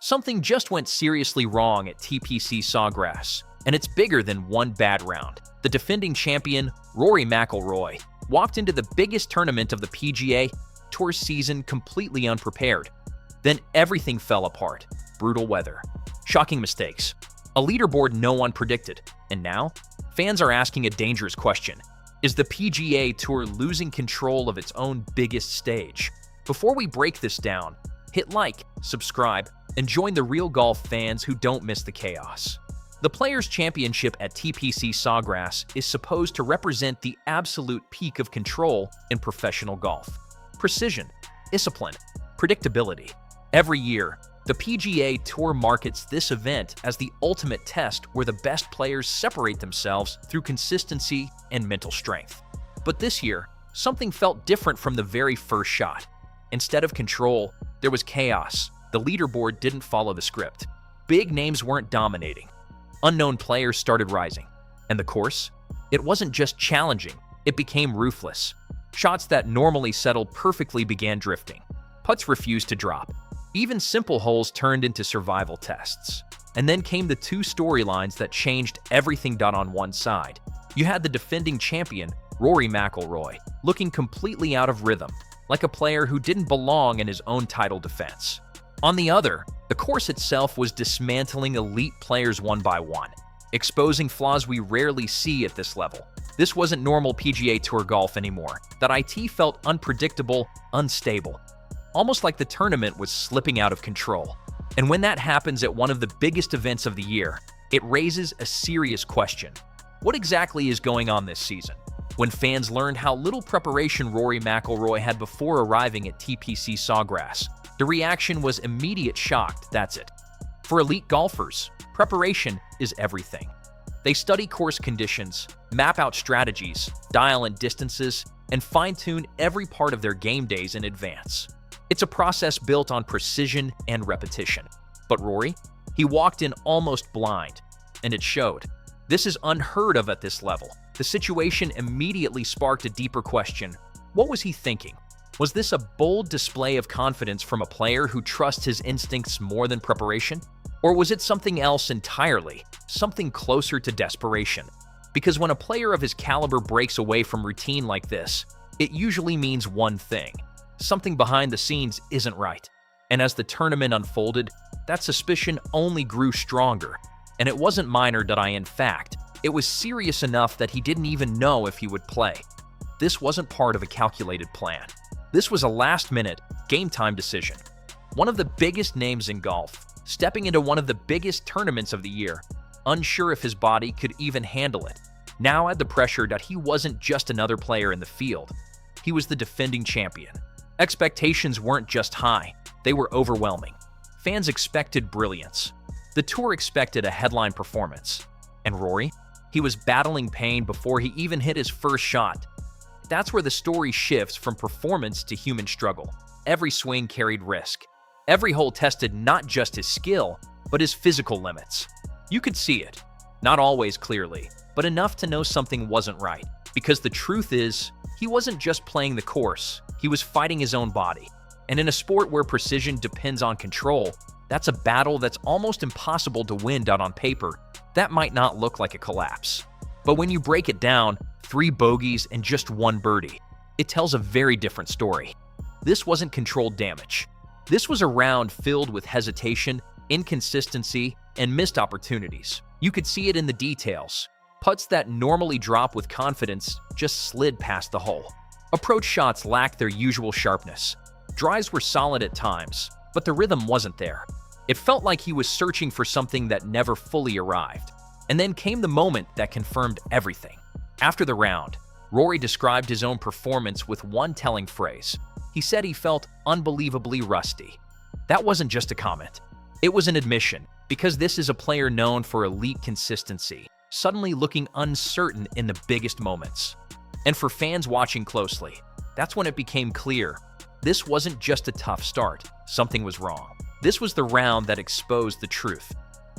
Something just went seriously wrong at TPC Sawgrass, and it's bigger than one bad round. The defending champion, Rory McIlroy, walked into the biggest tournament of the PGA Tour season completely unprepared. Then everything fell apart. Brutal weather, shocking mistakes, a leaderboard no one predicted, and now fans are asking a dangerous question. Is the PGA Tour losing control of its own biggest stage? Before we break this down, hit like, subscribe, and join the real golf fans who don't miss the chaos. The Players' Championship at TPC Sawgrass is supposed to represent the absolute peak of control in professional golf. Precision, discipline, predictability. Every year, the PGA Tour markets this event as the ultimate test where the best players separate themselves through consistency and mental strength. But this year, something felt different from the very first shot. Instead of control, there was chaos. The leaderboard didn't follow the script. Big names weren't dominating. Unknown players started rising. And the course? It wasn't just challenging, it became ruthless. Shots that normally settled perfectly began drifting. Putts refused to drop. Even simple holes turned into survival tests. And then came the two storylines that changed everything. On one side, you had the defending champion, Rory McIlroy, looking completely out of rhythm, like a player who didn't belong in his own title defense. On the other, the course itself was dismantling elite players one by one, exposing flaws we rarely see at this level. This wasn't normal PGA Tour golf anymore. That IT felt unpredictable, unstable, almost like the tournament was slipping out of control. And when that happens at one of the biggest events of the year, it raises a serious question. What exactly is going on this season? When fans learned how little preparation Rory McIlroy had before arriving at TPC Sawgrass, the reaction was immediate shock. That's it. For elite golfers, preparation is everything. They study course conditions, map out strategies, dial in distances, and fine-tune every part of their game days in advance. It's a process built on precision and repetition. But Rory? He walked in almost blind, and it showed. This is unheard of at this level. The situation immediately sparked a deeper question. What was he thinking? Was this a bold display of confidence from a player who trusts his instincts more than preparation? Or was it something else entirely, something closer to desperation? Because when a player of his caliber breaks away from routine like this, it usually means one thing. Something behind the scenes isn't right. And as the tournament unfolded, that suspicion only grew stronger. And it wasn't minor. In fact, it was serious enough that he didn't even know if he would play. This wasn't part of a calculated plan. This was a last-minute, game-time decision. One of the biggest names in golf, stepping into one of the biggest tournaments of the year, unsure if his body could even handle it. Now add the pressure that he wasn't just another player in the field. He was the defending champion. Expectations weren't just high, they were overwhelming. Fans expected brilliance. The tour expected a headline performance. And Rory? He was battling pain before he even hit his first shot. That's where the story shifts from performance to human struggle. Every swing carried risk. Every hole tested not just his skill, but his physical limits. You could see it, not always clearly, but enough to know something wasn't right. Because the truth is, he wasn't just playing the course, he was fighting his own body. And in a sport where precision depends on control, that's a battle that's almost impossible to win. On paper, that might not look like a collapse. But when you break it down, 3 bogeys and just 1 birdie, it tells a very different story. This wasn't controlled damage. This was a round filled with hesitation, inconsistency, and missed opportunities. You could see it in the details. Putts that normally drop with confidence just slid past the hole. Approach shots lacked their usual sharpness. Drives were solid at times, but the rhythm wasn't there. It felt like he was searching for something that never fully arrived. And then came the moment that confirmed everything. After the round, Rory described his own performance with one telling phrase. He said he felt unbelievably rusty. That wasn't just a comment. It was an admission, because this is a player known for elite consistency, suddenly looking uncertain in the biggest moments. And for fans watching closely, that's when it became clear. This wasn't just a tough start. Something was wrong. This was the round that exposed the truth.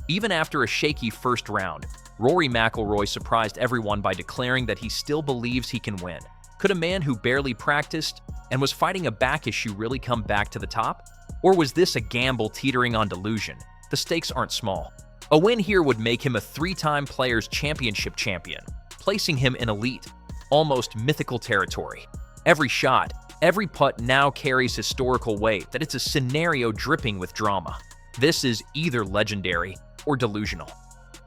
Even after a shaky first round, Rory McIlroy surprised everyone by declaring that he still believes he can win. Could a man who barely practiced and was fighting a back issue really come back to the top? Or was this a gamble teetering on delusion? The stakes aren't small. A win here would make him a 3-time Players' Championship champion, placing him in elite, almost mythical territory. Every shot, every putt now carries historical weight that it's a scenario dripping with drama. This is either legendary or delusional.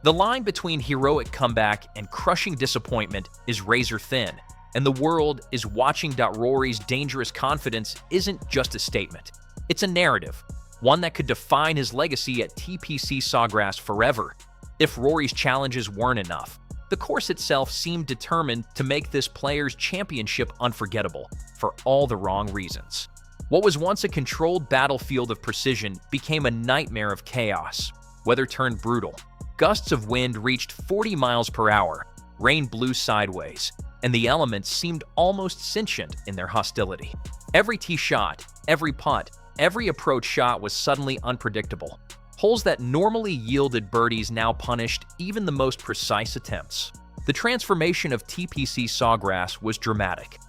The line between heroic comeback and crushing disappointment is razor thin, and the world is watching. Rory's dangerous confidence isn't just a statement. It's a narrative, one that could define his legacy at TPC Sawgrass forever. If Rory's challenges weren't enough, the course itself seemed determined to make this Players' Championship unforgettable for all the wrong reasons. What was once a controlled battlefield of precision became a nightmare of chaos. Weather turned brutal. Gusts of wind reached 40 miles per hour, rain blew sideways, and the elements seemed almost sentient in their hostility. Every tee shot, every putt, every approach shot was suddenly unpredictable. Holes that normally yielded birdies now punished even the most precise attempts. The transformation of TPC Sawgrass was dramatic.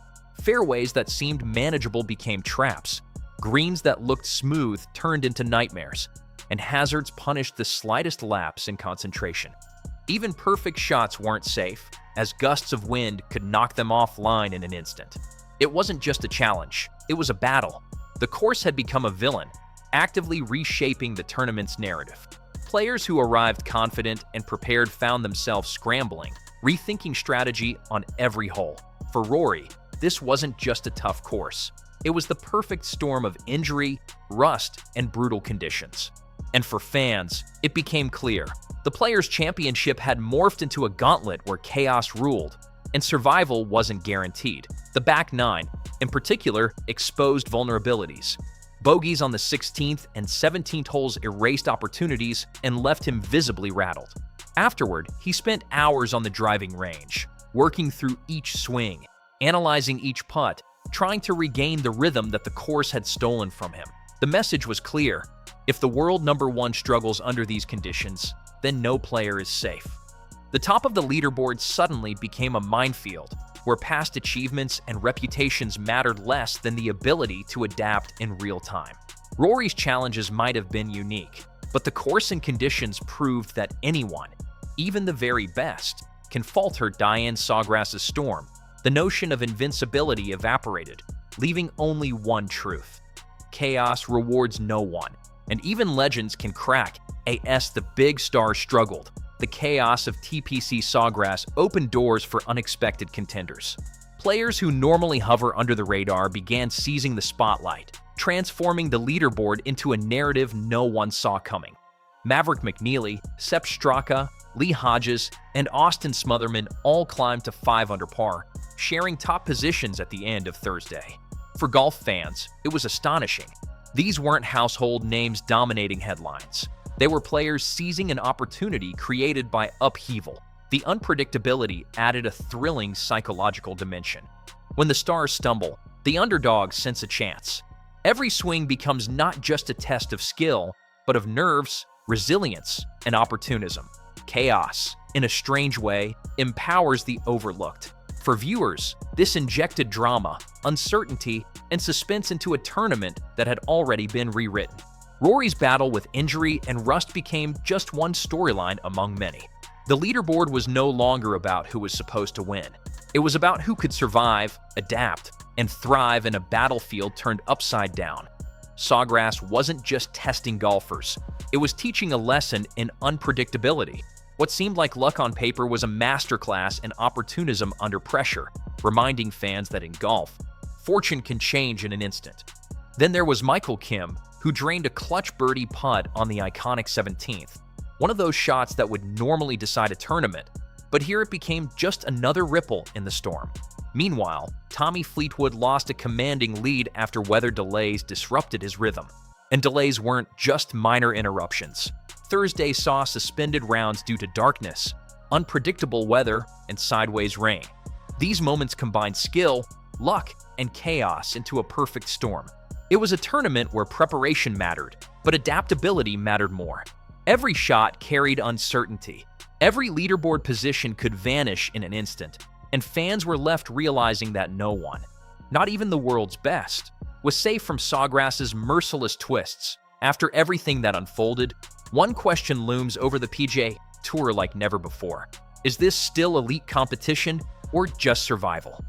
Fairways that seemed manageable became traps. Greens that looked smooth turned into nightmares, and hazards punished the slightest lapse in concentration. Even perfect shots weren't safe, as gusts of wind could knock them offline in an instant. It wasn't just a challenge, it was a battle. The course had become a villain, actively reshaping the tournament's narrative. Players who arrived confident and prepared found themselves scrambling, rethinking strategy on every hole. For Rory, this wasn't just a tough course. It was the perfect storm of injury, rust, and brutal conditions. And for fans, it became clear. The Players' Championship had morphed into a gauntlet where chaos ruled, and survival wasn't guaranteed. The back nine, in particular, exposed vulnerabilities. Bogeys on the 16th and 17th holes erased opportunities and left him visibly rattled. Afterward, he spent hours on the driving range, working through each swing, analyzing each putt, trying to regain the rhythm that the course had stolen from him. The message was clear. If the world #1 struggles under these conditions, then no player is safe. The top of the leaderboard suddenly became a minefield, where past achievements and reputations mattered less than the ability to adapt in real time. Rory's challenges might have been unique, but the course and conditions proved that anyone, even the very best, can falter. Diane Sawgrass's storm. The notion of invincibility evaporated, leaving only one truth. Chaos rewards no one, and even legends can crack. The big star struggled. The chaos of TPC Sawgrass opened doors for unexpected contenders. Players who normally hover under the radar began seizing the spotlight, transforming the leaderboard into a narrative no one saw coming. Maverick McNeely, Sepp Straka, Lee Hodges, and Austin Smotherman all climbed to 5 under par, sharing top positions at the end of Thursday. For golf fans, it was astonishing. These weren't household names dominating headlines. They were players seizing an opportunity created by upheaval. The unpredictability added a thrilling psychological dimension. When the stars stumble, the underdogs sense a chance. Every swing becomes not just a test of skill, but of nerves, resilience, and opportunism. Chaos, in a strange way, empowers the overlooked. For viewers, this injected drama, uncertainty, and suspense into a tournament that had already been rewritten. Rory's battle with injury and rust became just one storyline among many. The leaderboard was no longer about who was supposed to win. It was about who could survive, adapt, and thrive in a battlefield turned upside down. Sawgrass wasn't just testing golfers. It was teaching a lesson in unpredictability. What seemed like luck on paper was a masterclass in opportunism under pressure, reminding fans that in golf, fortune can change in an instant. Then there was Michael Kim, who drained a clutch birdie putt on the iconic 17th. One of those shots that would normally decide a tournament, but here it became just another ripple in the storm. Meanwhile, Tommy Fleetwood lost a commanding lead after weather delays disrupted his rhythm. And delays weren't just minor interruptions. Thursday saw suspended rounds due to darkness, unpredictable weather, and sideways rain. These moments combined skill, luck, and chaos into a perfect storm. It was a tournament where preparation mattered, but adaptability mattered more. Every shot carried uncertainty. Every leaderboard position could vanish in an instant, and fans were left realizing that no one, not even the world's best, was safe from Sawgrass's merciless twists. After everything that unfolded, one question looms over the PGA Tour like never before. Is this still elite competition or just survival?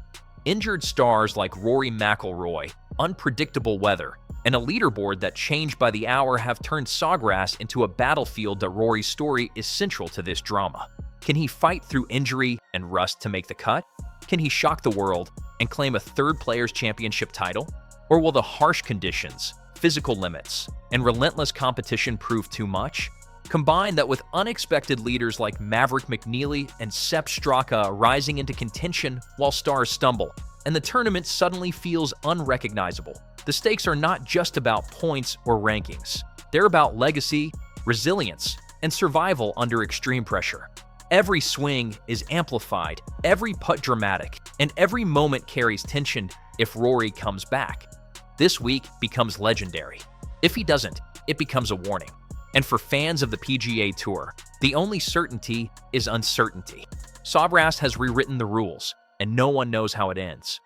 Injured stars like Rory McIlroy, unpredictable weather, and a leaderboard that changed by the hour have turned Sawgrass into a battlefield that Rory's story is central to this drama. Can he fight through injury and rust to make the cut? Can he shock the world and claim a third Players' Championship title? Or will the harsh conditions, physical limits, and relentless competition prove too much? Combine that with unexpected leaders like Maverick McNeely and Sepp Straka rising into contention while stars stumble, and the tournament suddenly feels unrecognizable. The stakes are not just about points or rankings. They're about legacy, resilience, and survival under extreme pressure. Every swing is amplified, every putt dramatic, and every moment carries tension if Rory comes back. This week becomes legendary. If he doesn't, it becomes a warning. And for fans of the PGA Tour, the only certainty is uncertainty. Sawgrass has rewritten the rules, and no one knows how it ends.